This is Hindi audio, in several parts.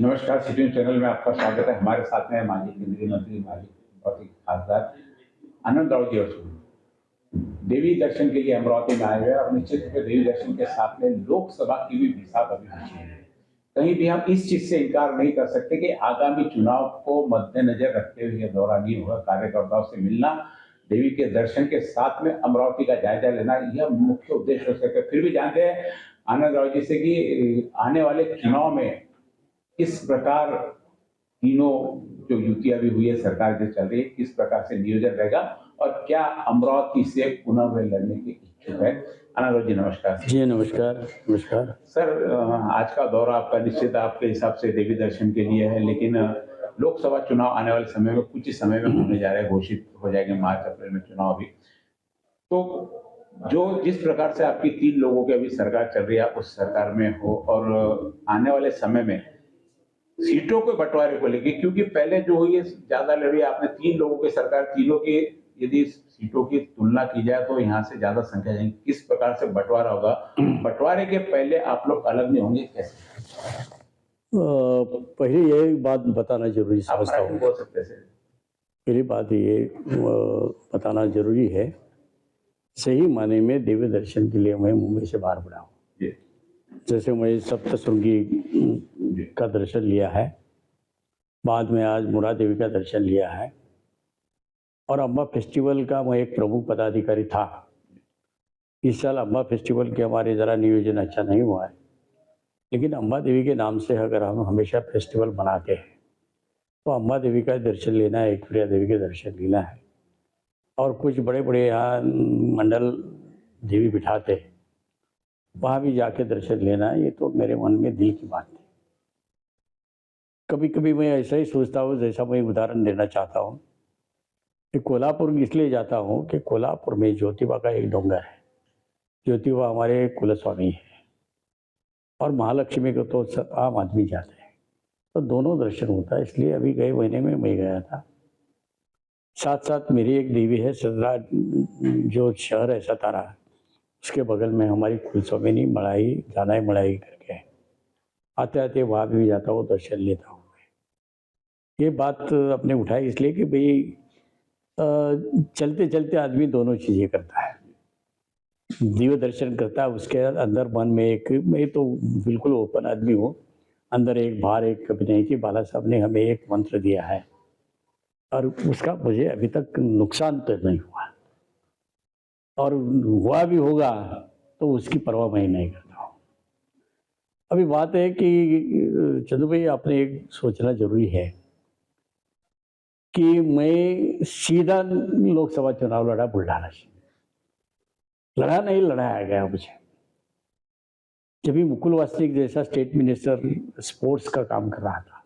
नमस्कार, सिटी न्यूज़ चैनल में आपका स्वागत है। हमारे साथ में माजी केंद्रीय मंत्री, माजी बहुत ही खासदार आनंदराव जी देवी दर्शन के लिए अमरावती में आए हुए और निश्चित रूप से देवी दर्शन के साथ में लोकसभा की भी बिसात अभी बची है। कहीं भी हम इस चीज से इनकार नहीं कर सकते कि आगामी चुनाव को मद्देनजर रखते हुए यह दौरा नहीं होगा। कार्यकर्ताओं से मिलना, देवी के दर्शन के साथ में अमरावती का जायजा लेना, यह मुख्य उद्देश्य हो सकता है। फिर भी जानते हैं आनंदराव जी से कि आने वाले चुनाव में किस प्रकार तीनों जो युतियां भी हुई है, सरकार जो चल रही है, किस प्रकार से नियोजन रहेगा और क्या अमरावती से पुनः वे लड़ने के इच्छुक है। आनंदराव जी नमस्कार। जी नमस्कार। नमस्कार सर, आज का दौरा आपका निश्चित आपके हिसाब से देवी दर्शन के लिए है, लेकिन लोकसभा चुनाव आने वाले समय में कुछ ही समय में होने जा रहे हैं, घोषित हो जाएंगे मार्च अप्रैल में चुनाव भी। तो जो जिस प्रकार से आपकी 3 लोगों की अभी सरकार चल रही है, आप उस सरकार में हो और आने वाले समय में सीटों के बंटवारे को लेकर, क्योंकि पहले जो हुई है ज्यादा लड़ी आपने 3 लोगों की सरकार, तीनों की यदि सीटों की तुलना की जाए तो यहाँ से ज्यादा संख्या जाएगी। किस प्रकार से बंटवारा होगा, बंटवारे के पहले आप लोग अलग नहीं होंगे कैसे? पहले ये बात बताना जरूरी समझता हूँ। बोल सकते हैं पहली बात ये बताना जरूरी है, सही माने में देवी दर्शन के लिए मैं मुंबई से बाहर पड़ा हूँ। जैसे मैं सप्तशृंगी का दर्शन लिया है, बाद में आज मुरा देवी का दर्शन लिया है, और अम्बा फेस्टिवल का मैं एक प्रमुख पदाधिकारी था। इस साल अम्बा फेस्टिवल के हमारे ज़रा नियोजन अच्छा नहीं हुआ है, लेकिन अम्बा देवी के नाम से अगर हम हमेशा फेस्टिवल बनाते हैं तो अम्बा देवी का दर्शन लेना है, एक प्रिया देवी के दर्शन लेना है, और कुछ बड़े बड़े यहाँ मंडल देवी बिठाते हैं, वहाँ भी जाके दर्शन लेना है। ये तो मेरे मन में दिल की बात है। कभी कभी मैं ऐसा ही सोचता हूँ, जैसा मैं उदाहरण देना चाहता हूँ कि कोल्हापुर इसलिए जाता हूँ कि कोल्हापुर में ज्योतिबा का एक डोंगर है। ज्योतिबा हमारे कुलस्वामी है, और महालक्ष्मी को तो आम आदमी जाते हैं, तो दोनों दर्शन होता है। इसलिए अभी गए महीने में मैं गया था। साथ साथ मेरी एक देवी है सदरा, जो शहर है सतारा, उसके बगल में हमारी कुलस्वामिनी मड़ाई, जाना है मड़ाई करके, आते आते वहाँ भी जाता हूँ, दर्शन लेता हूँ। ये बात अपने उठाई इसलिए कि भाई चलते चलते आदमी दोनों चीज़ें करता है। दिव्य दर्शन करता है, उसके अंदर मन में एक, मैं तो बिल्कुल ओपन आदमी हूँ, अंदर एक बाहर एक कभी नहीं कि बाला साहब ने हमें एक मंत्र दिया है और उसका मुझे अभी तक नुकसान तो नहीं हुआ, और हुआ भी होगा तो उसकी परवाह मैं नहीं करता हूँ। अभी बात है कि चंदू भाई, आपने एक सोचना जरूरी है कि मैं सीधा लोकसभा चुनाव लड़ा बुल्ढाना से, लड़ा नहीं लड़ाया गया मुझे। जब भी मुकुल वासनिक जैसा स्टेट मिनिस्टर स्पोर्ट्स का काम कर रहा था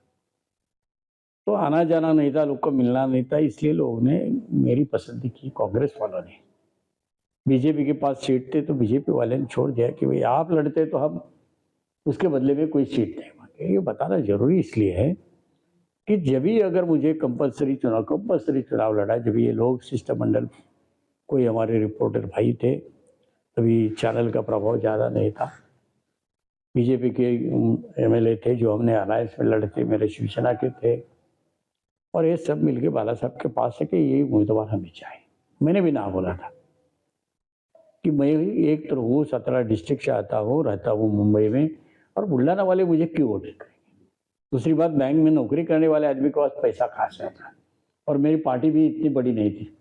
तो आना जाना नहीं था, लोग को मिलना नहीं था, इसलिए लोगों ने मेरी पसंद की, कांग्रेस वालों ने। बीजेपी के पास सीट थे तो बीजेपी वाले ने छोड़ दिया कि भाई आप लड़ते तो हम उसके बदले में कोई सीट नहीं मांगे। ये बताना जरूरी इसलिए है कि जब भी अगर मुझे कंपलसरी चुनाव लड़ा, जब ये लोग शिष्टमंडल, कोई हमारे रिपोर्टर भाई थे, तभी चैनल का प्रभाव ज़्यादा नहीं था, बीजेपी के एमएलए थे जो हमने अलायंस में लड़ते, मेरे शिवसेना के थे, और ये सब मिलके बाला साहब के पास है कि ये उम्मीदवार हमें चाहिए। मैंने भी ना बोला था कि मैं एक तो हूँ 17 डिस्ट्रिक्ट से आता हूँ, रहता हूँ मुंबई में, और बुल्ढाना वाले मुझे क्यों वोट करेंगे। दूसरी बात, बैंक में नौकरी करने वाले आदमी के पास पैसा खास था, और मेरी पार्टी भी इतनी बड़ी नहीं थी।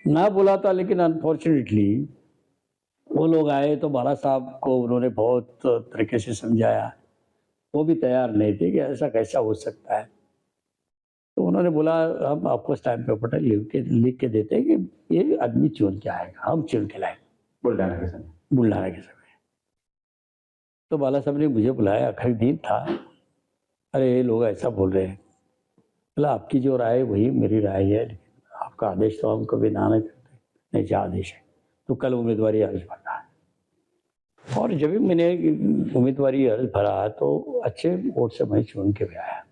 ना बोला था, लेकिन अनफॉर्चुनेटली वो लोग आए तो बाला साहब को उन्होंने बहुत तरीके से समझाया, वो भी तैयार नहीं थे कि ऐसा कैसा हो सकता है। तो उन्होंने बोला हम आपको स्टैम्प पेपर लिख के देते हैं कि ये आदमी चुन के आएगा, हम चुन के लाए बुल्ढाना के समय। तो बाला साहब ने मुझे बुलाया, आखिरी दिन था, अरे ये लोग ऐसा बोल रहे हैं, बोला आपकी जो राय है वही मेरी राय है, लेकिन आपका आदेश तो हम कभी ना नहीं करते, नहीं जो आदेश है तो कल उम्मीदवारी अर्ज भरना है। और जब भी मैंने उम्मीदवारी अर्ज भरा तो अच्छे वोट से मैं चुन के भी आया।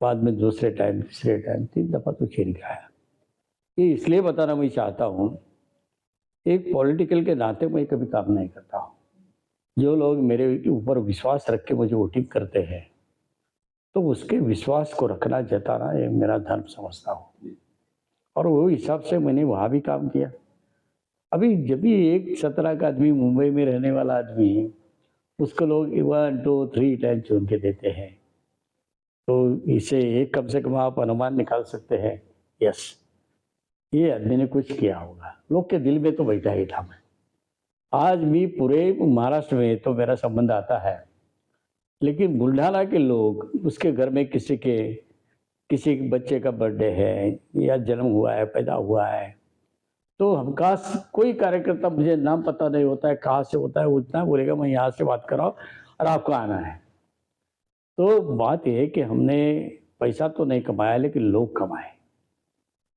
बाद में दूसरे टाइम, तीसरे टाइम, 3 दफ़ा तो चुन के आया। ये इसलिए बताना मैं चाहता हूँ, एक पॉलिटिकल के नाते मैं कभी काम नहीं करता हूँ। जो लोग मेरे ऊपर विश्वास रख के मुझे वोटिंग करते हैं, तो उसके विश्वास को रखना जताना ये मेरा धर्म समझता हूँ। और वो हिसाब से मैंने वहाँ भी काम किया। अभी जब भी एक 17 का आदमी, मुंबई में रहने वाला आदमी, उसको लोग 1, 2, 3 टाइम चुन के देते हैं, तो इसे एक कम से कम आप अनुमान निकाल सकते हैं, यस, ये आदमी ने कुछ किया होगा। लोग के दिल में तो बैठा ही था मैं। आज भी पूरे महाराष्ट्र में तो मेरा संबंध आता है, लेकिन बुल्ढाना के लोग, उसके घर में किसी के बच्चे का बर्थडे है या जन्म हुआ है, पैदा हुआ है, तो हमका कोई कार्यकर्ता, मुझे नाम पता नहीं होता है कहाँ से होता है, वो इतना बोलेगा मैं यहाँ से बात कर रहा हूँ और आपको आना है। तो बात यह है कि हमने पैसा तो नहीं कमाया, लेकिन लोग कमाए।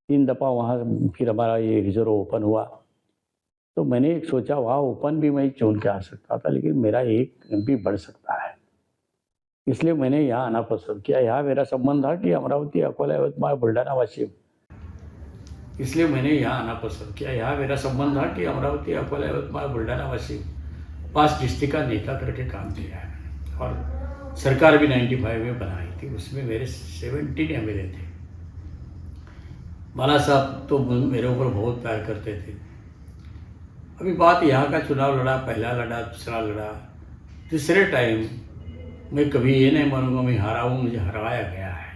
3 दफ़ा वहाँ फिर हमारा ये रिजर्व ओपन हुआ, तो मैंने एक सोचा वहाँ ओपन भी मैं चुन के आ सकता था, लेकिन मेरा एक MP बढ़ सकता है, इसलिए मैंने यहाँ आना पसंद किया। यहाँ मेरा संबंध था कि अमरावती, अकोला, यवतमाळ, बुलढाणा वाशिम, इसलिए मैंने यहाँ आना पसंद किया। यहाँ मेरा संबंध था कि अमरावती, अकोला, यवतमाळ, बुलढाणा, वाशिम 5 डिस्ट्रिक्ट का नेता करके काम किया है। और सरकार भी 95 में बनाई थी, उसमें मेरे 17 MLA थे। बाला साहब तो मेरे ऊपर बहुत प्यार करते थे। अभी बात यहाँ का चुनाव लड़ा, पहला लड़ा, दूसरा लड़ा, तीसरे टाइम मैं कभी ये नहीं मानूंगा मैं हारा हूँ, मुझे हराया गया है।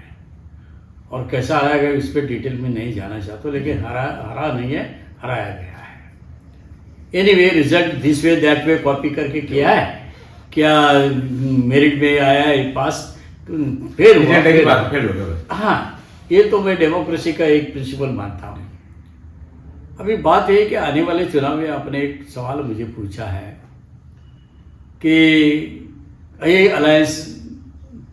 और कैसा हराया गया इस पर डिटेल में नहीं जाना चाहता, लेकिन हरा नहीं है, हराया गया है। Anyway, result this way that way copy करके किया है, क्या मेरिट में आया है पास, फिर हाँ, ये तो मैं डेमोक्रेसी का एक प्रिंसिपल मानता हूँ। अभी बात है कि आने वाले चुनाव में आपने एक सवाल मुझे पूछा है कि ये अलायंस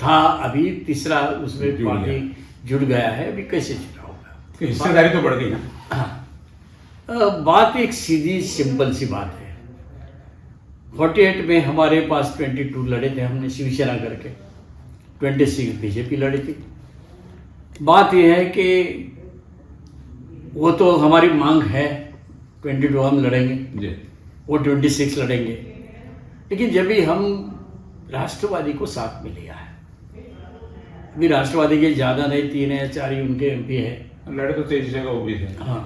था, अभी तीसरा उसमें पार्टी जुड़ गया है, अभी कैसे चुनाव होगा? हिस्सेदारी तो बढ़ गई ना। हाँ, बात एक सीधी सिंपल सी बात है। 48 में हमारे पास 22 लड़े थे हमने शिवसेना करके, 26 बीजेपी लड़ी थी। बात यह है कि वो तो हमारी मांग है, 22 हम लड़ेंगे जी, वो 26 लड़ेंगे, लेकिन जब भी हम राष्ट्रवादी को साथ में लिया है, अभी राष्ट्रवादी के ज़्यादा नहीं, 3 या 4 ही उनके MP है, लड़े तो 23 जगह वो भी थे। हाँ,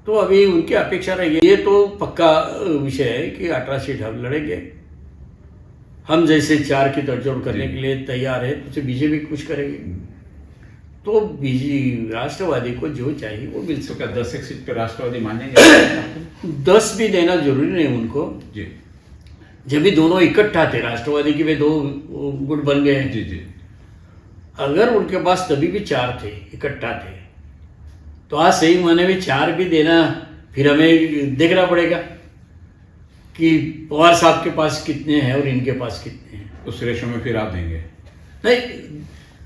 तो अभी उनकी अपेक्षा रहेगी। ये तो पक्का विषय है कि 18 सीट हम लड़ेंगे। हम जैसे 4 की तड़जोड़ करने के लिए तैयार है, तो बीजेपी कुछ करेगी, तो राष्ट्रवादी को जो चाहिए वो मिल सकता है। 10 सीट पे राष्ट्रवादी मानेंगे? 10 भी देना जरूरी नहीं उनको जी। जब भी दोनों इकट्ठा थे, राष्ट्रवादी के वे 2 गुट बन गए जी जी। अगर उनके पास तभी भी 4 थे, इकट्ठा थे, तो आज सही माने में 4 भी देना, फिर हमें देखना पड़ेगा कि पवार साहब के पास कितने हैं और इनके पास कितने हैं। उस रेशो में फिर आप देंगे? नहीं,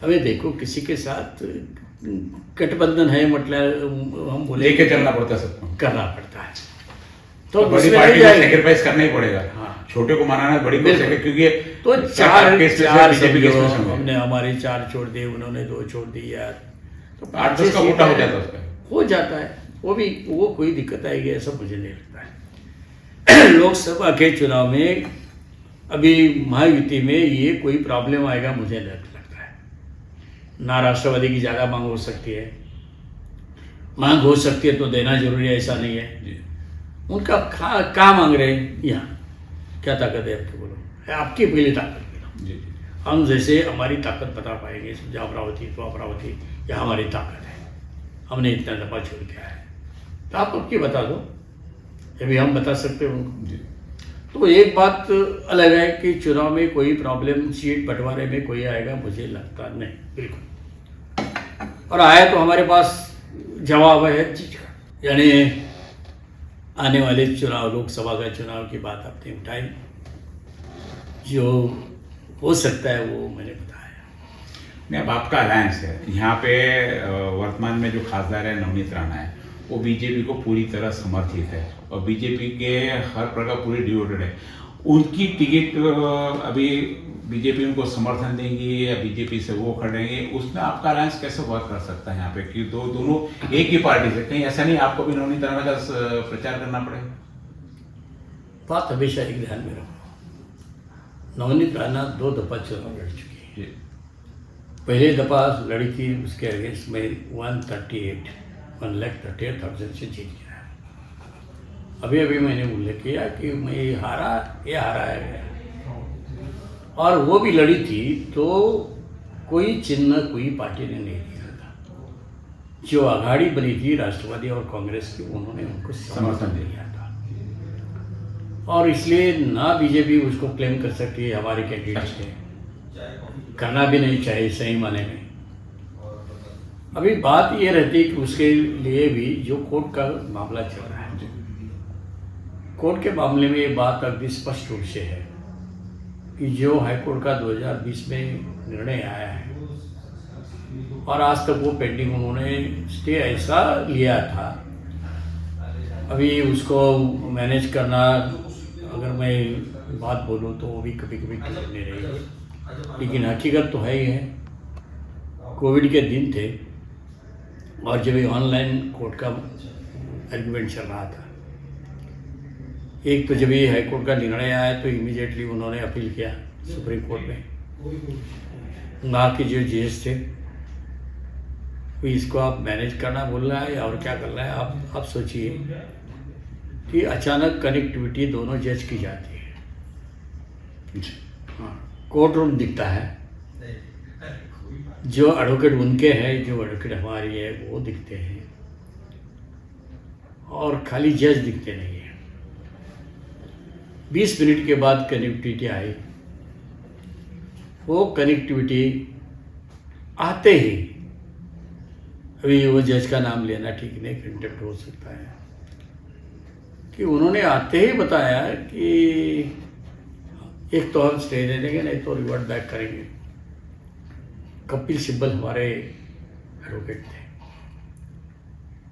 हमें देखो किसी के साथ गठबंधन है, मतलब हम बोले लेके चलना पड़ता है, सबको करना पड़ता है, तो बड़ी पार्टी को सैक्रिफाइस करना ही पड़ेगा। हाँ, छोटे को मनाना बड़ी को, क्योंकि तो 4 बीजेपी हमने हमारे 4 छोड़ दिए, उन्होंने 2 छोड़ दिए यार, तो 8-10 का वोटा हो जाता है, हो जाता है। वो कोई दिक्कत आएगी ऐसा मुझे नहीं लगता है। लोकसभा के चुनाव में अभी महायुति में ये कोई प्रॉब्लम आएगा मुझे नहीं लगता है। ना राष्ट्रवादी की ज़्यादा मांग हो सकती है, मांग हो सकती है तो देना जरूरी है, ऐसा नहीं है। उनका कहाँ मांग रहे हैं, यहाँ क्या ताकत है आपके, बोलो, आपकी पहली ताकत है। हम जैसे हमारी ताकत बता पाएंगे, समझा अमरावती तो अमरावती यह हमारी ताकत है, हमने इतना दफा छोड़ दिया है, तो आप आपकी बता दो, ये भी हम बता सकते हैं उनको। तो एक बात अलग है कि चुनाव में कोई प्रॉब्लम, सीट बंटवारे में कोई आएगा मुझे लगता नहीं, बिल्कुल। और आया तो हमारे पास जवाब है चीज का, यानी आने वाले चुनाव, लोकसभा का चुनाव की बात आपने उठाई, जो हो सकता है वो मैंने बताया। नहीं, अब आपका अलायंस है यहाँ पे, वर्तमान में जो खासदार है नवनीत राणा है, वो बीजेपी को पूरी तरह समर्थित है और बीजेपी के हर प्रकार पूरी डिवोटेड है। उनकी टिकट अभी बीजेपी उनको समर्थन देंगी या बीजेपी से वो खड़ेंगे, उसमें आपका अलायंस कैसे वर्क कर सकता है यहाँ पे कि दोनों एक ही पार्टी से? कहीं ऐसा नहीं आपको भी नवनीत राणा का प्रचार करना पड़े? बात हमेशा एक ध्यान में रखो, नवनीत राणा 2 दफ़ा चुनाव लड़ चुकी है। जी। पहले दफ़ा लड़ी थी, उसके अगेंस्ट में 1,38,000 से जीत गया। अभी अभी मैंने उल्लेख किया कि मैं ये हराया गया, और वो भी लड़ी थी तो कोई चिन्ह कोई पार्टी ने नहीं दिया था। जो आघाड़ी बनी थी राष्ट्रवादी और कांग्रेस की, उन्होंने उनको समर्थन दिया था, और इसलिए ना बीजेपी उसको क्लेम कर सकती है हमारे कैंडिडेट है, करना भी नहीं चाहिए सही माने में। अभी बात ये रहती है कि उसके लिए भी जो कोर्ट का मामला चल रहा है, कोर्ट के मामले में ये बात अगदी स्पष्ट रूप से है कि जो हाईकोर्ट का 2020 में निर्णय आया है, और आज तक वो पेंडिंग, उन्होंने स्टे ऐसा लिया था, अभी उसको मैनेज करना, अगर मैं बात बोलूँ तो वो भी कभी कभी ठीक नहीं रहेगी, लेकिन हकीकत तो है ही है। कोविड के दिन थे, और जब ये ऑनलाइन कोर्ट का आर्गूमेंट चल रहा था, एक तो जब ये हाई कोर्ट का निर्णय आया तो इमीडिएटली उन्होंने अपील किया सुप्रीम कोर्ट में। वहाँ के जो जजेस थे, तो इसको आप मैनेज करना बोल रहा है और क्या कर रहा है, आप सोचिए कि अचानक कनेक्टिविटी दोनों जज की जाती है। हाँ, कोर्ट रूम दिखता है, जो एडवोकेट उनके हैं, जो एडवोकेट हमारी है वो दिखते हैं, और खाली जज दिखते नहीं है। 20 मिनट के बाद कनेक्टिविटी आई, वो कनेक्टिविटी आते ही, अभी वो जज का नाम लेना ठीक नहीं, कंटेम्प्ट हो सकता है, कि उन्होंने आते ही बताया कि एक तो हम स्टे दे देंगे, नहीं तो रिवर्ट बैक करेंगे। कपिल सिब्बल हमारे एडवोकेट थे,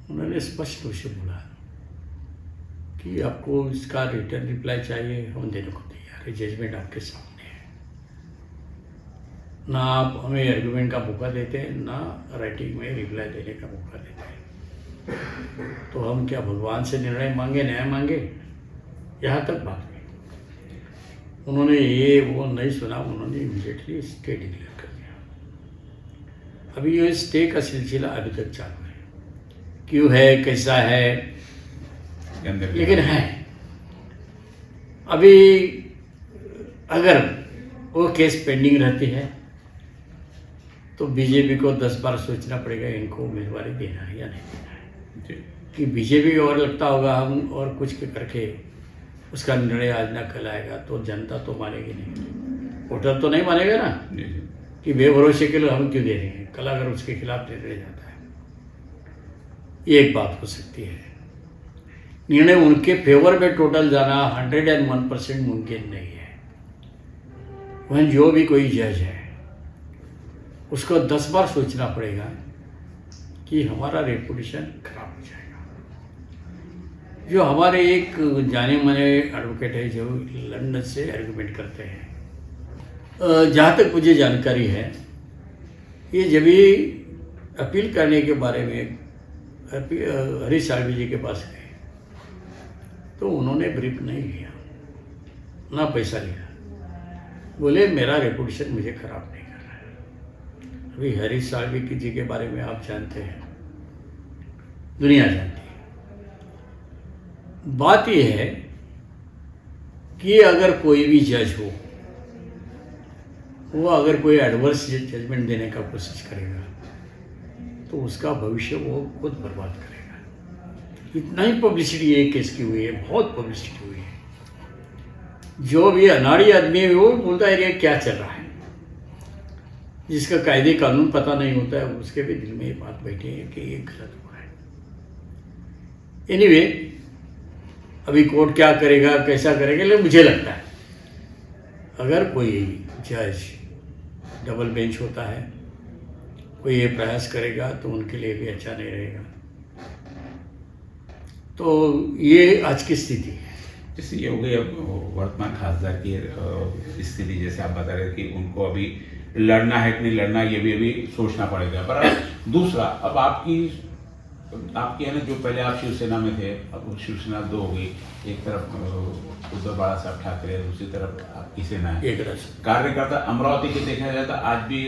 उन्होंने स्पष्ट रूप से बोला कि आपको इसका रिटर्न रिप्लाई चाहिए, हम देने को तैयार है, जजमेंट आपके सामने है। ना आप हमें आर्गूमेंट का मौका देते हैं, ना राइटिंग में रिप्लाई देने का मौका देते हैं, तो हम क्या भगवान से निर्णय मांगे, न्याय मांगे? यहाँ तक बात नहीं। उन्होंने ये वो नहीं सुना, उन्होंने इमीडिएटली स्टे डिक्लेयर कर दिया। अभी ये स्टे का सिलसिला अभी तक चालू है, क्यों है, कैसा है, लेकिन है। अभी अगर वो केस पेंडिंग रहती है तो बीजेपी को 10 बार सोचना पड़ेगा इनको उम्मीदवारी देना है या नहीं देना है, कि बीजेपी और लगता होगा हम और कुछ करके उसका निर्णय आज ना कल आएगा, तो जनता तो मानेगी नहीं, वोटर तो नहीं मानेगा ना कि बेभरोसे के लिए हम क्यों दे रहे हैं, कल अगर उसके खिलाफ निर्णय जाता है। ये एक बात हो सकती है। निर्णय उनके फेवर में टोटल जाना 101% मुमकिन नहीं है। वहीं जो भी कोई जज है उसको 10 बार सोचना पड़ेगा कि हमारा रेपुटेशन खराब हो जाएगा। जो हमारे एक जाने माने एडवोकेट है जो लंदन से आर्गूमेंट करते हैं, जहाँ तक मुझे जानकारी है, ये जब भी अपील करने के बारे में हरीश साल्वी जी के पास गए तो उन्होंने ब्रीफ नहीं लिया, ना पैसा लिया, बोले मेरा रेपुटेशन मुझे खराब नहीं कर रहा है। अभी हरीश साल्वी जी के बारे में आप जानते हैं, दुनिया जानती है। बात यह है कि अगर कोई भी जज हो, वो अगर कोई एडवर्स जजमेंट देने का कोशिश करेगा तो उसका भविष्य वो खुद बर्बाद करेगा। इतना ही पब्लिसिटी ये केस की हुई है, बहुत पब्लिसिटी हुई है। जो भी अनाड़ी आदमी है वो बोलता है ये क्या चल रहा है, जिसका कायदे कानून पता नहीं होता है, उसके भी दिल में ये बात बैठी है कि ये गलत हुआ है। एनीवे, अभी कोर्ट क्या करेगा, कैसा करेगा, लेकिन मुझे लगता है अगर कोई जज डबल बेंच होता है, कोई ये प्रयास करेगा तो उनके लिए भी अच्छा नहीं रहेगा। तो ये आज की स्थिति है। जैसे ये हो गई अब वर्तमान खासदार की स्थिति, जैसे आप बता रहे कि उनको अभी लड़ना है कि नहीं लड़ना, ये भी अभी सोचना पड़ेगा। पर दूसरा, अब आपकी आपकी है ना, जो पहले आप शिवसेना में थे, अब वो शिवसेना दो हो गई, एक तरफ उद्धव बाला साहब ठाकरे, दूसरी तरफ आपकी सेना है। एक रस कार्यकर्ता अमरावती के देखा जाए तो आज भी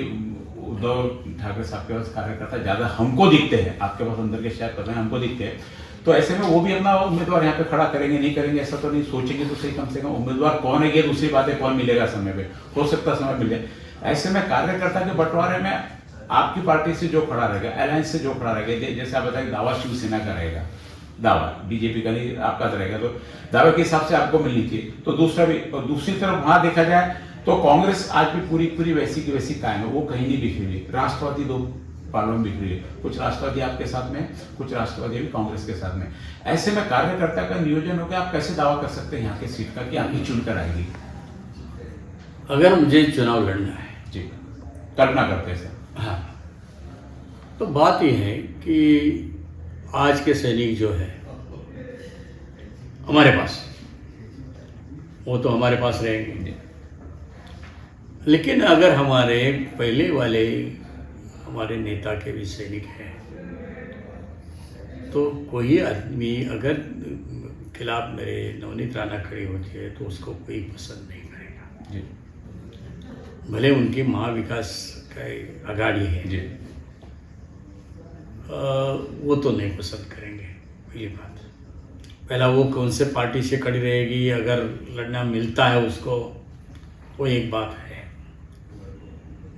उद्धव ठाकरे साहब के पास कार्यकर्ता ज्यादा हमको दिखते हैं, आपके पास अंदर के शायद पता है, हमको दिखते हैं। तो ऐसे में वो भी अपना उम्मीदवार यहाँ पे खड़ा करेंगे, नहीं करेंगे ऐसा तो नहीं, सोचेंगे तो सही कम से कम उम्मीदवार कौन है, ये दूसरी बात है, कौन मिलेगा समय पे, हो सकता समय मिल जाए। ऐसे में कार्यकर्ता के बंटवारे में आपकी पार्टी से जो खड़ा रहेगा, अलायंस से जो खड़ा रहेगा, जैसे आप बताएं दावा शिवसेना का रहेगा, दावा बीजेपी का नहीं, आपका तो रहेगा, तो दावे के हिसाब से आपको मिलनी चाहिए। तो दूसरा भी, और दूसरी तरफ वहां देखा जाए तो कांग्रेस आज भी पूरी पूरी वैसी की वैसी कायम है, वो कहीं नहीं बिखरी हुई। राष्ट्रवादी दो पालों में बिखरी है, कुछ राष्ट्रवादी आपके साथ में, कुछ राष्ट्रवादी भी कांग्रेस के साथ में। ऐसे में कार्यकर्ता का नियोजन होकर आप कैसे दावा कर सकते हैं यहाँ की सीट का कि आपकी चुनकर आएगी? अगर मुझे चुनाव लड़ना है जी, कल्पना करते हैं सर। हाँ, तो बात यह है कि आज के सैनिक जो है हमारे पास, वो तो हमारे पास रहेंगे, लेकिन अगर हमारे पहले वाले हमारे नेता के भी सैनिक हैं तो कोई आदमी अगर खिलाफ मेरे नवनीत राणा खड़ी होती है तो उसको कोई पसंद नहीं करेगा जी भले उनकी महाविकास का आघाड़ी है जी, वो तो नहीं पसंद करेंगे। पहली बात, पहला वो कौन से पार्टी से खड़ी रहेगी, अगर लड़ना मिलता है उसको, वो एक बात है।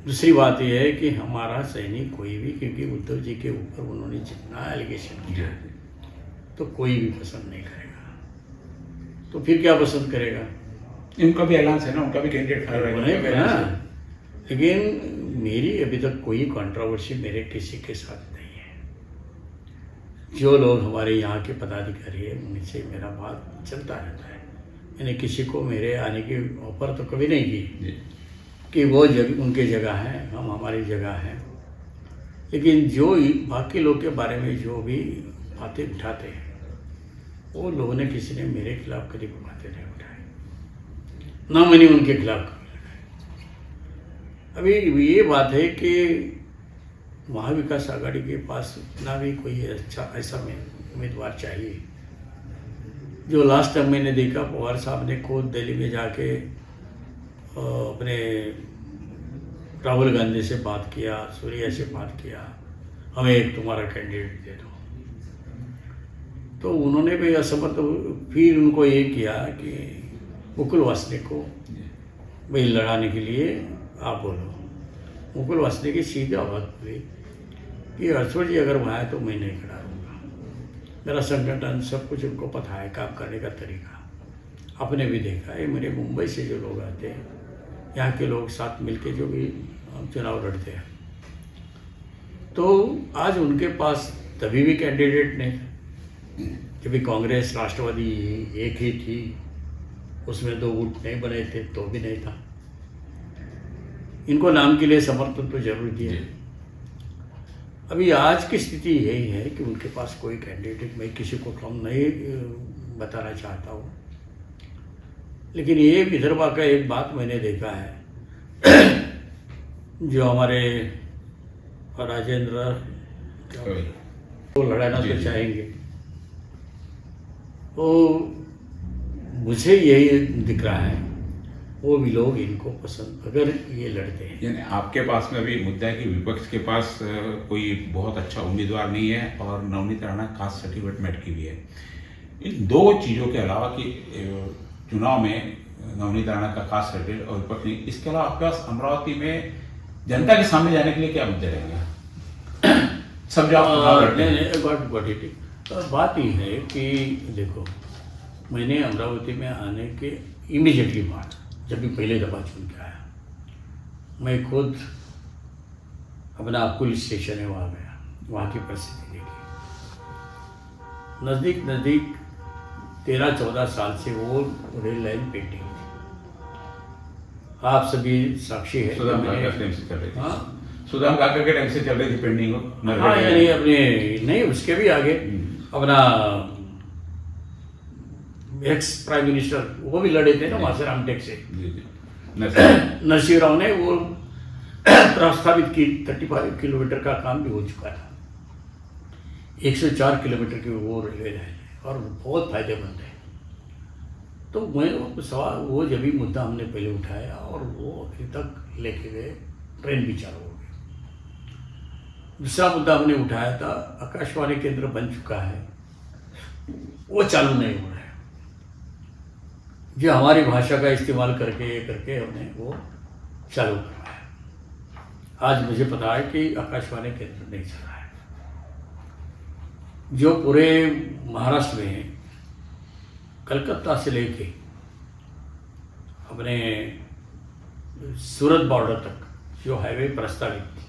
दूसरी बात यह है कि हमारा सैनिक कोई भी, क्योंकि उद्धव जी के ऊपर उन्होंने जितना एलिगेशन किया है तो कोई भी पसंद नहीं करेगा, तो फिर क्या पसंद करेगा? इनका भी ऐलान है ना, उनका भी कैंडिडेट खड़ा रहेगा। लेकिन मेरी अभी तक कोई कंट्रोवर्सी मेरे किसी के साथ नहीं है। जो लोग हमारे यहाँ के पदाधिकारी हैं उनसे मेरा बात चलता रहता है। मैंने किसी को मेरे आने की ऑफर तो कभी नहीं की कि वो उनकी जगह है, हम हमारी जगह हैं। लेकिन जो बाकी लोग के बारे में जो भी बातें उठाते हैं, वो लोगों ने किसी ने मेरे खिलाफ कभी बातें नहीं उठाई, ना मैंने उनके खिलाफ कभी लगाई। अभी ये बात है कि महाविकास आघाड़ी के पास उतना भी कोई अच्छा ऐसा उम्मीदवार चाहिए। जो लास्ट टाइम मैंने देखा, पवार साहब ने खुद दिल्ली में जाके अपने राहुल गांधी से बात किया, सूर्या से बात किया, हमें एक तुम्हारा कैंडिडेट दे दो। तो उन्होंने भी असमर्थ, फिर उनको ये किया कि मुकुल वासनिक को भाई लड़ाने के लिए आप बोलो। मुकुल वासनिक की सीधी बात बोली कि हर्षवर्धन जी अगर वहाँ है तो मैं नहीं खड़ा रहूँगा, मेरा संगठन सब कुछ उनको पता है, काम करने का तरीका आपने भी देखा है। मेरे मुंबई से जो लोग आते हैं, यहाँ के लोग साथ मिलके जो भी चुनाव लड़ते हैं, तो आज उनके पास तभी भी कैंडिडेट नहीं थे जब भी कांग्रेस राष्ट्रवादी एक ही थी, उसमें 2 गुट नहीं बने थे तो भी नहीं था। इनको नाम के लिए समर्थन तो जरूर दिया। अभी आज की स्थिति यही है कि उनके पास कोई कैंडिडेट, मैं किसी को कम नहीं बताना चाहता हूँ, लेकिन ये विदर्भा का एक बात मैंने देखा है जो हमारे राजेंद्र वो लड़ाना तो चाहेंगे, तो मुझे यही दिख रहा है वो भी लोग इनको पसंद अगर ये लड़ते हैं। यानी आपके पास में अभी मुद्दा है कि विपक्ष के पास कोई बहुत अच्छा उम्मीदवार नहीं है और नवनीत राणा कास्ट सर्टिफिकेट में अटकी हुई है। इन 2 चीज़ों के अलावा कि चुनाव में नवनीत राणा का खास सर्टिफिकेट और विपक्ष नहीं, इसके अलावा आपके पास अमरावती में जनता के सामने जाने के लिए क्या मुद्दे रहेंगे? सब जो बात ये है कि देखो, मैंने अमरावती में आने के इमीडिएटली बाद, जब भी पहले दफा चुन के आया, मैं खुद अपना पुलिस स्टेशन है वहाँ गया, वहाँ की परिस्थिति देखी। नज़दीक 13-14 साल से वो रेल लाइन पेंटिंग थी। आप सभी साक्षी है। सुदाम काका के टाइम से चल रही थी। हाँ, सुदाम काका के टाइम से चल रही थी पेंटिंग। हाँ, यानी अपने नहीं, उसके भी आगे अपना एक्स प्राइम मिनिस्टर वो भी लड़े थे ना वहाँ से रामटेक से। नरसिंह राव ने वो प्रस्तावित की 35 किलोमीटर का काम भी हो चुका था। 104 किलोमीटर की वो रेलवे लाइन है और बहुत फायदेमंद है। तो मैं वो सवाल वो जब भी मुद्दा हमने पहले उठाया और वो अभी तक लेके गए, ट्रेन भी चालू हो गई। दूसरा मुद्दा हमने उठाया था, आकाशवाणी केंद्र बन चुका है, वो चालू नहीं हो रहा है। जो हमारी भाषा का इस्तेमाल करके हमने वो चालू करवाया। आज मुझे पता है कि आकाशवाणी केंद्र नहीं चल रहा है। जो पूरे महाराष्ट्र में कलकत्ता से लेके अपने सूरत बॉर्डर तक जो हाईवे प्रस्तावित थी,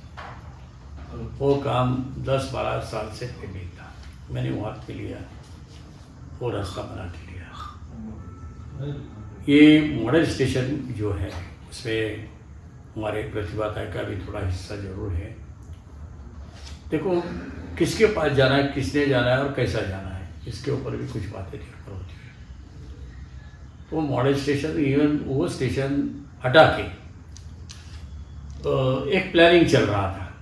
वो काम 10-12 साल से पेंडिंग था। मैंने वहाँ के लिया, वो रास्ता बना के लिया। ये मॉडल स्टेशन जो है उसमें हमारे प्रतिभाताई का भी थोड़ा हिस्सा जरूर है। देखो, किसके पास जाना है, किसने जाना है और कैसा जाना है, इसके ऊपर भी कुछ बातें निर्भर होती है। तो मॉडल स्टेशन, इवन वो स्टेशन हटा के एक प्लानिंग चल रहा था,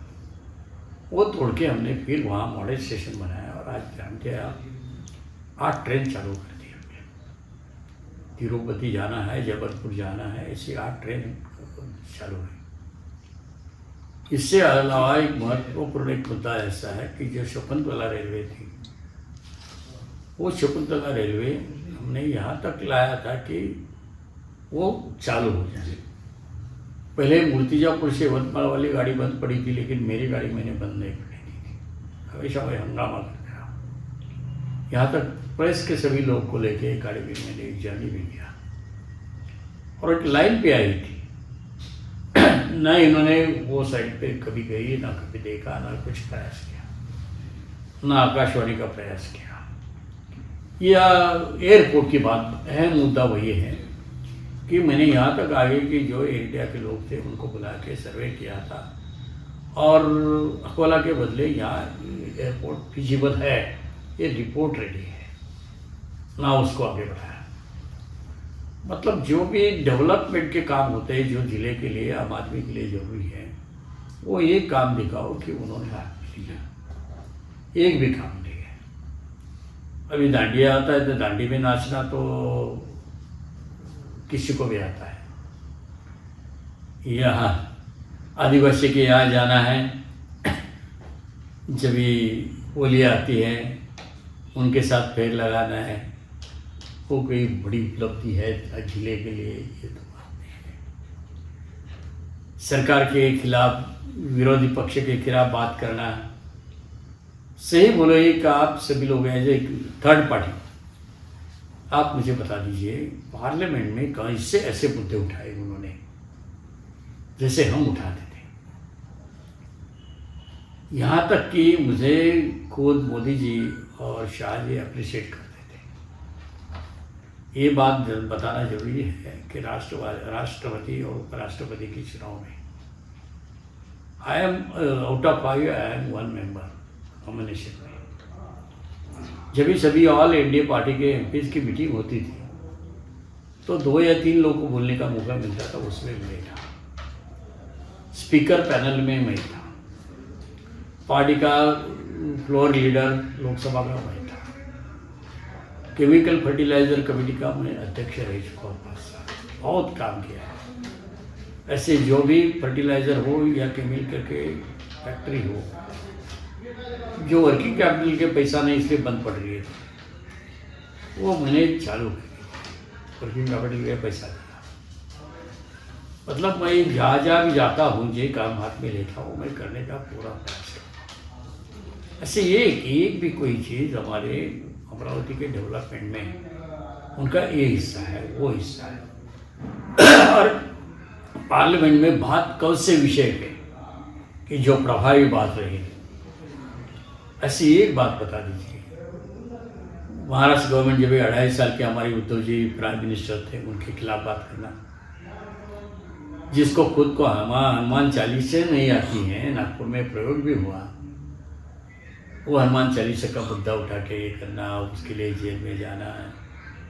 वो तोड़ के हमने फिर वहाँ मॉडल स्टेशन बनाया। और आज जानते हैं आप, 8 ट्रेन चालू कर दी हमने। तिरुपति जाना है, जबलपुर जाना है, ऐसी 8 ट्रेन चालू है। इससे अलावा एक महत्वपूर्ण एक मुद्दा ऐसा है कि जो शकुंतला रेलवे थी, वो शकुंतला रेलवे हमने यहाँ तक लाया था कि वो चालू हो जाए। पहले मूर्तिजापुर से यवतमाल वाली गाड़ी बंद पड़ी थी, लेकिन मेरी गाड़ी मैंने बंद नहीं पड़ी थी। हमेशा मैं हंगामा करता रहा। यहाँ तक प्रेस के सभी लोग को लेके एक गाड़ी भी मैंने एक जर्नी भी किया और एक लाइन पे आई थी। ना इन्होंने वो साइड पे कभी गई, ना कभी देखा, ना कुछ प्रयास किया, ना आकाशवाणी का प्रयास किया। या एयरपोर्ट की बात, अहम मुद्दा वही है कि मैंने यहाँ तक आगे कि जो इंडिया के लोग थे उनको बुला के सर्वे किया था और अकोला के बदले यहाँ एयरपोर्ट फिजिबल है, ये रिपोर्ट रेडी है, ना उसको आगे बढ़ाया। मतलब जो भी डेवलपमेंट के काम होते हैं जो ज़िले के लिए, आम आदमी के लिए जरूरी है, वो ये काम दिखाओ कि उन्होंने हाथ में लिया। एक भी काम नहीं है। अभी डांडिया आता है तो डांडी में नाचना तो किसी को भी आता है। यहाँ आदिवासी के यहाँ जाना है, जब भी होली आती है उनके साथ पैर लगाना है, वो कोई बड़ी उपलब्धि है जिले के लिए, ये तो बात नहीं है। सरकार के खिलाफ, विरोधी पक्ष के खिलाफ बात करना, सही बोलो ये कि आप सभी लोग एज ए थर्ड पार्टी, आप मुझे बता दीजिए पार्लियामेंट में कैसे ऐसे मुद्दे उठाए उन्होंने जैसे हम उठाते थे। यहाँ तक कि मुझे खुद मोदी जी और शाह जी अप्रिशिएट करते थे। ये बात बताना जरूरी है कि राष्ट्रपति और उपराष्ट्रपति के चुनाव में I am out of 5 I am 1 member nomination में। जब भी सभी ऑल इंडिया पार्टी के एमपीज की मीटिंग होती थी तो 2 या 3 लोगों को बोलने का मौका मिलता था, उसमें मैं था। स्पीकर पैनल में मैं था, पार्टी का फ्लोर लीडर लोकसभा का मैं था, केमिकल फर्टिलाइजर कमेटी का मैं अध्यक्ष रह चुका हूँ 5 साल। बहुत काम किया है। ऐसे जो भी फर्टिलाइजर हो या केमिकल के फैक्ट्री हो, जो वर्किंग कैपिटल के पैसा नहीं इसलिए बंद पड़ रही है, वो मैंने चालू की। वर्किंग कैपिटल के पैसा दिया। मतलब मैं जहाँ भी जाता हूँ, जो काम हाथ में लेता हूँ, मैं करने का पूरा प्रयास करता हूँ। ऐसे एक भी कोई चीज़ हमारे अमरावती के डेवलपमेंट में उनका ये हिस्सा है, वो हिस्सा है। और पार्लियामेंट में बात कौन से विषय पे कि जो प्रभावी बात रही, ऐसी एक बात बता दीजिए। महाराष्ट्र गवर्नमेंट जब 2.5 साल के हमारे उद्धव जी प्राइम मिनिस्टर थे, उनके खिलाफ बात करना, जिसको खुद को हनुमान चालीसा नहीं आती है, नागपुर में प्रयोग भी हुआ, वो हनुमान चालीसा का मुद्दा उठा के ये करना, उसके लिए जेल में जाना,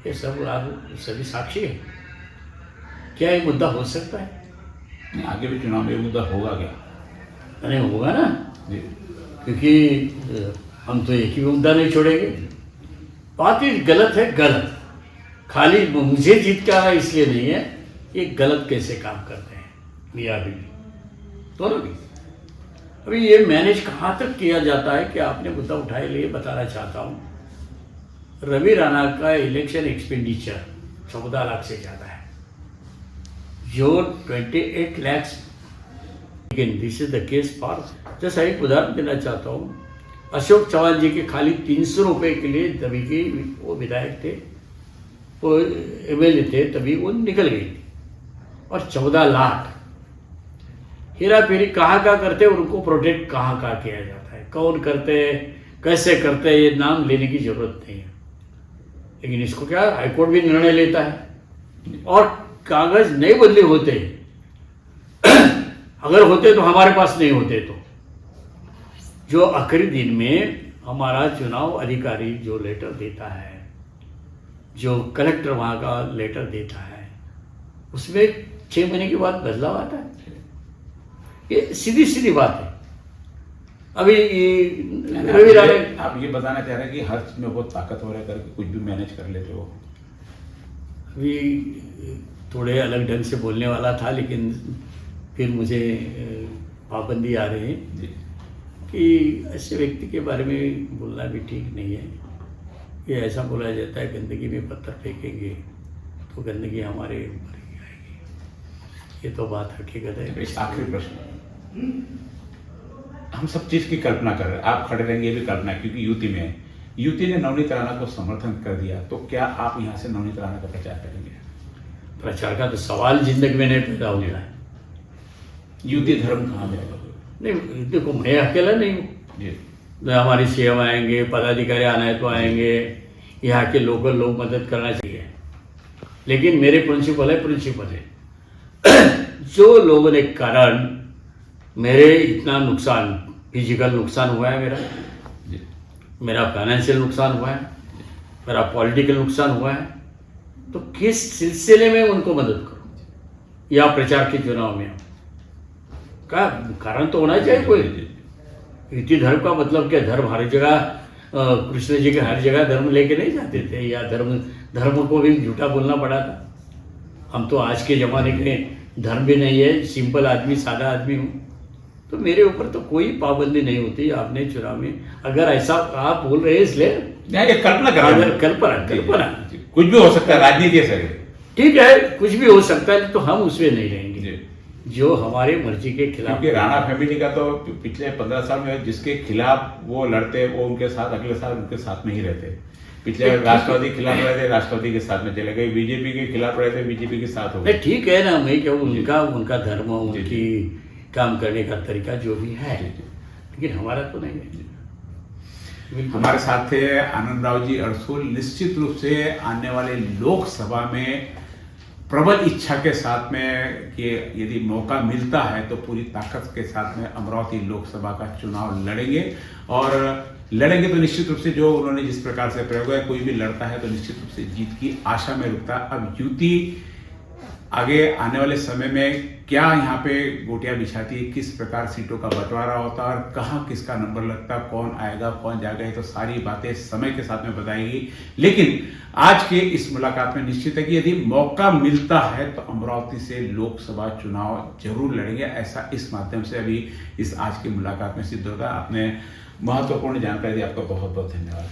ये सब आप सभी साक्षी है। क्या ये मुद्दा हो सकता है? आगे भी चुनाव में ये मुद्दा होगा क्या? नहीं होगा ना, जी। क्योंकि हम तो एक ही मुद्दा नहीं छोड़ेंगे। बात ही गलत है, गलत। खाली मुझे जीत के आना इसलिए नहीं है, ये गलत कैसे काम करते हैं मियाँ बीवी दोनों भी। अभी ये मैनेज कहाँ तक किया जाता है कि आपने मुद्दा उठाए लिए बताना चाहता हूँ। रवि राणा का इलेक्शन एक्सपेंडिचर 14 लाख से ज़्यादा है, जो 28 लाख। लेकिन this is the case for, जैसा एक उदाहरण देना चाहता हूँ, अशोक चौहान जी के खाली 300 रुपये के लिए तभी के वो विधायक थे, वो एमएलए थे, तभी वो निकल गई थी। और 14 लाख हेरा फेरी कहाँ करते हैं, उनको प्रोटेक्ट कहाँ किया जाता है, कौन करते हैं, कैसे करते हैं, ये नाम लेने की जरूरत नहीं है। लेकिन इसको क्या हाईकोर्ट भी निर्णय लेता है, और कागज नहीं बदले होते अगर होते तो हमारे पास नहीं होते। तो जो आखिरी दिन में हमारा चुनाव अधिकारी जो लेटर देता है, जो कलेक्टर वहाँ का लेटर देता है, उसमें 6 महीने के बाद बदलाव आता है। ये सीधी सीधी बात है। अभी रवि राणा, आप ये बताना चाह रहे हैं कि हर चीज में बहुत ताकतवर है करके कुछ भी मैनेज कर लेते हो। अभी थोड़े अलग ढंग से बोलने वाला था, लेकिन फिर मुझे पाबंदी आ रही है जी। कि ऐसे व्यक्ति के बारे में बोलना भी ठीक नहीं है। ये ऐसा बोला जाता है गंदगी में पत्थर फेंकेंगे तो गंदगी हमारे ऊपर ही आएगी। ये तो बात हकीकत है। एक आखिरी प्रश्न, हम सब चीज की कल्पना कर रहे हैं, आप खड़े रहेंगे ये भी कल्पना है, क्योंकि युति में युति ने नवनीत राणा को समर्थन कर दिया, तो क्या आप यहाँ से नवनीत राणा का प्रचार करेंगे? प्रचार का तो सवाल जिंदगी में नहीं पैदा हो गया है। युति धर्म कहाँ जाएगा? नहीं देखो, मैं अकेला नहीं हूँ, जी हमारी सीएम आएंगे, पदाधिकारी आना है तो आएंगे, यहाँ के लोकल लोग मदद करना चाहिए। लेकिन मेरे प्रिंसिपल है जो लोगों ने कारण मेरे इतना नुकसान, फिजिकल नुकसान हुआ है मेरा फाइनेंशियल नुकसान हुआ है, मेरा पॉलिटिकल नुकसान हुआ है, तो किस सिलसिले में उनको मदद करूं या प्रचार के चुनाव में का कारण तो होना चाहिए कोई। युति धर्म का मतलब क्या? धर्म हर जगह, कृष्ण जी के हर जगह धर्म लेके नहीं जाते थे, या धर्म को भी झूठा बोलना पड़ा था। हम तो आज के ज़माने के धर्म भी नहीं है, सिंपल आदमी, सादा आदमी हूँ, तो मेरे ऊपर तो कोई पाबंदी नहीं होती। आपने चुनाव में अगर ऐसा आप बोल रहे हैं इसलिए कल्पना कल्पना कुछ भी हो सकता है, राजनीति है सर, ठीक है, कुछ भी हो सकता है, तो हम उसमें नहीं रहेंगे जो हमारे मर्जी के खिलाफ। क्योंकि राणा फैमिली का तो पिछले 15 साल में जिसके खिलाफ वो लड़ते वो उनके साथ अगले साल उनके साथ में ही रहते। पिछले राष्ट्रवादी के खिलाफ रहे थे, राष्ट्रवादी के साथ में चले गए, बीजेपी के खिलाफ रहे थे, बीजेपी के साथ हो गए। ठीक है ना, मैं क्या, उनका धर्म, उनकी काम करने का तरीका जो भी है, लेकिन हमारा तो नहीं है। हमारे साथ थे आनंद राव जी अड़सूल। निश्चित रूप से आने वाले लोकसभा में प्रबल इच्छा के साथ में कि यदि मौका मिलता है तो पूरी ताकत के साथ में अमरावती लोकसभा का चुनाव लड़ेंगे, और लड़ेंगे तो निश्चित रूप से जो उन्होंने जिस प्रकार से प्रयोग है, कोई भी लड़ता है तो निश्चित रूप से जीत की आशा में रुकता है। अब युति आगे आने वाले समय में क्या यहाँ पे गोटियां बिछाती है, किस प्रकार सीटों का बंटवारा होता है और कहाँ किसका नंबर लगता, कौन आएगा कौन जाएगा, तो सारी बातें समय के साथ में बताएगी। लेकिन आज के इस मुलाकात में निश्चित है कि यदि मौका मिलता है तो अमरावती से लोकसभा चुनाव जरूर लड़ेंगे, ऐसा इस माध्यम से अभी इस आज की मुलाकात में सिद्ध होगा। आपने महत्वपूर्ण जानकारी दी, आपका बहुत बहुत धन्यवाद।